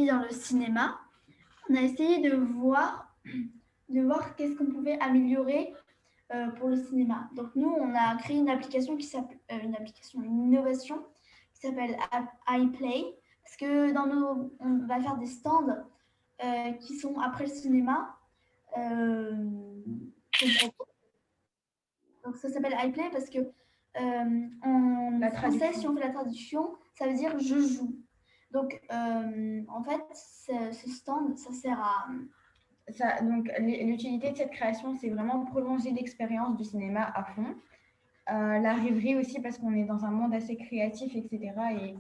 dans le cinéma, on a essayé de voir qu'est-ce qu'on pouvait améliorer pour le cinéma. Donc nous, on a créé une application qui s'appelle une innovation qui s'appelle iPlay, parce que on va faire des stands qui sont après le cinéma. Donc ça s'appelle iPlay parce que en français, si on fait la traduction, ça veut dire je joue. Donc en fait, ce stand, ça sert à donc, l'utilité de cette création, c'est vraiment prolonger l'expérience du cinéma à fond. La rêverie aussi, parce qu'on est dans un monde assez créatif, etc. Et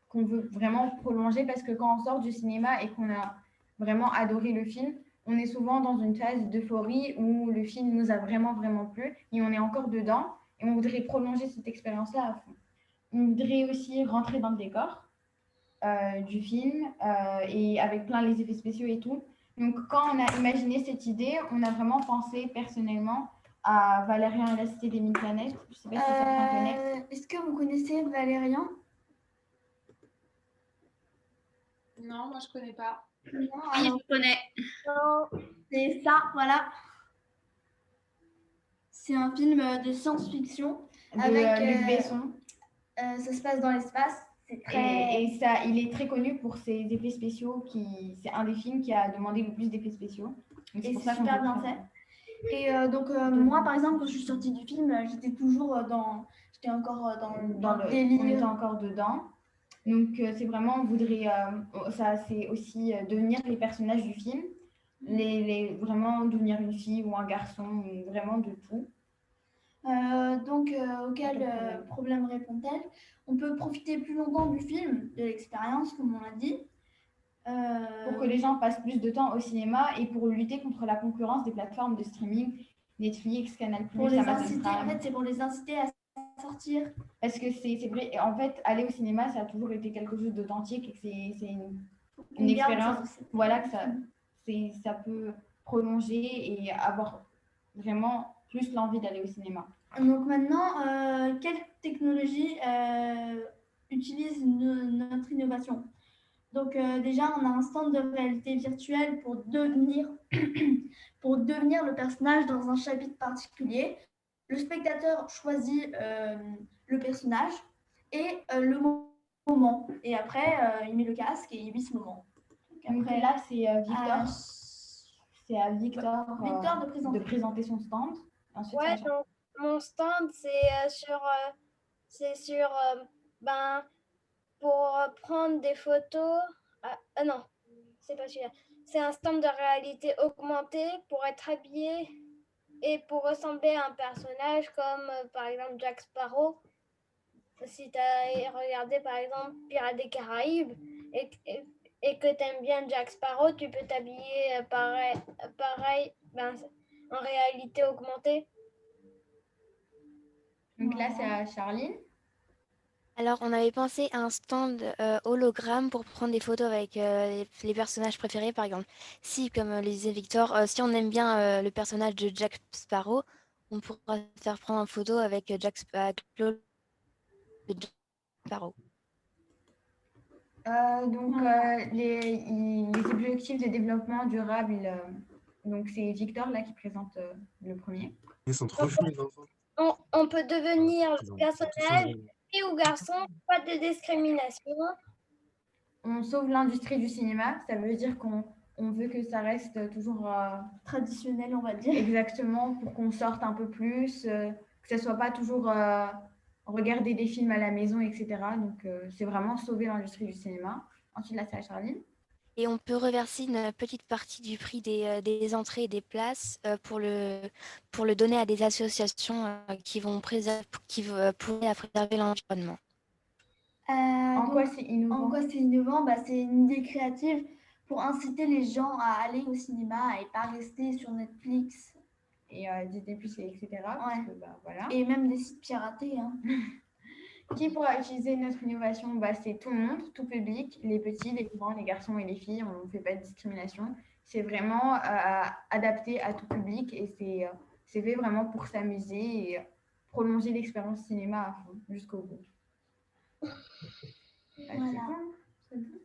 qu'on veut vraiment prolonger, parce que quand on sort du cinéma et qu'on a vraiment adoré le film, on est souvent dans une phase d'euphorie où le film nous a vraiment, vraiment plu et on est encore dedans et on voudrait prolonger cette expérience-là à fond. On voudrait aussi rentrer dans le décor du film et avec plein les effets spéciaux et tout. Donc, quand on a imaginé cette idée, on a vraiment pensé personnellement à Valérian et la Cité des Mille Planètes. Je ne sais pas si certains connaissent. Est-ce que vous connaissez Valérian? Non, moi je connais pas. Non, Oui, alors, je connais. c'est ça, voilà. C'est un film de science-fiction avec Luc Besson. Ça se passe dans l'espace. Et ça, il est très connu pour ses effets spéciaux. C'est un des films qui a demandé le plus d'effets spéciaux. Donc et c'est super bien fait. Et donc moi, par exemple, quand je suis sortie du film, j'étais encore dans le délire. On était encore dedans. Donc c'est vraiment, on voudrait, ça c'est aussi devenir les personnages du film, vraiment devenir une fille ou un garçon, vraiment de tout. Auquel problème répond-elle? On peut profiter plus longtemps du film, de l'expérience, comme on l'a dit. Pour que les gens passent plus de temps au cinéma et pour lutter contre la concurrence des plateformes de streaming, Netflix, Canal+, pour les inciter, en fait, c'est pour les inciter à sortir. Parce que c'est vrai, en fait, aller au cinéma, ça a toujours été quelque chose d'authentique et que c'est une expérience, voilà, que ça peut prolonger et avoir vraiment plus l'envie d'aller au cinéma. Donc maintenant, quelle technologie utilise notre innovation? Donc déjà, on a un stand de réalité virtuelle pour devenir le personnage dans un chapitre particulier. Le spectateur choisit le personnage et le moment. Et après, il met le casque et il vit ce moment. Donc après, là, c'est Victor. C'est à Victor, de présenter son stand. Ensuite, ouais, donc mon stand, c'est sur pour prendre des photos. Non, c'est pas celui-là. C'est un stand de réalité augmentée pour être habillé et pour ressembler à un personnage comme par exemple Jack Sparrow. Si tu as regardé par exemple Pirates des Caraïbes et que tu aimes bien Jack Sparrow, tu peux t'habiller pareil en réalité augmentée. Donc là, c'est à Charline. Alors, on avait pensé à un stand hologramme pour prendre des photos avec les personnages préférés, par exemple. Si, comme le disait Victor, si on aime bien le personnage de Jack Sparrow, on pourra faire prendre une photo avec Jack Sparrow. Les objectifs de développement durable, donc c'est Victor là qui présente le premier. Ils sont trop chouettes, les enfants. On peut devenir personnage, fille ou garçon, pas de discrimination. On sauve l'industrie du cinéma, ça veut dire qu'on veut que ça reste toujours traditionnel, on va dire. Exactement, pour qu'on sorte un peu plus, que ça soit pas toujours regarder des films à la maison, etc. Donc c'est vraiment sauver l'industrie du cinéma. Ensuite, là, c'est à Charline. Et on peut reverser une petite partie du prix des entrées et des places pour le donner à des associations qui pourraient préserver l'environnement. En quoi c'est innovant? C'est une idée créative pour inciter les gens à aller au cinéma et pas rester sur Netflix. Et Disney+, etc. Ouais. Parce que, voilà. Et même des sites piratés. Hein. Qui pourra utiliser notre innovation? C'est tout le monde, tout public, les petits, les grands, les garçons et les filles. On ne fait pas de discrimination. C'est vraiment adapté à tout public et c'est fait vraiment pour s'amuser et prolonger l'expérience cinéma à fond jusqu'au bout. Voilà. C'est bon.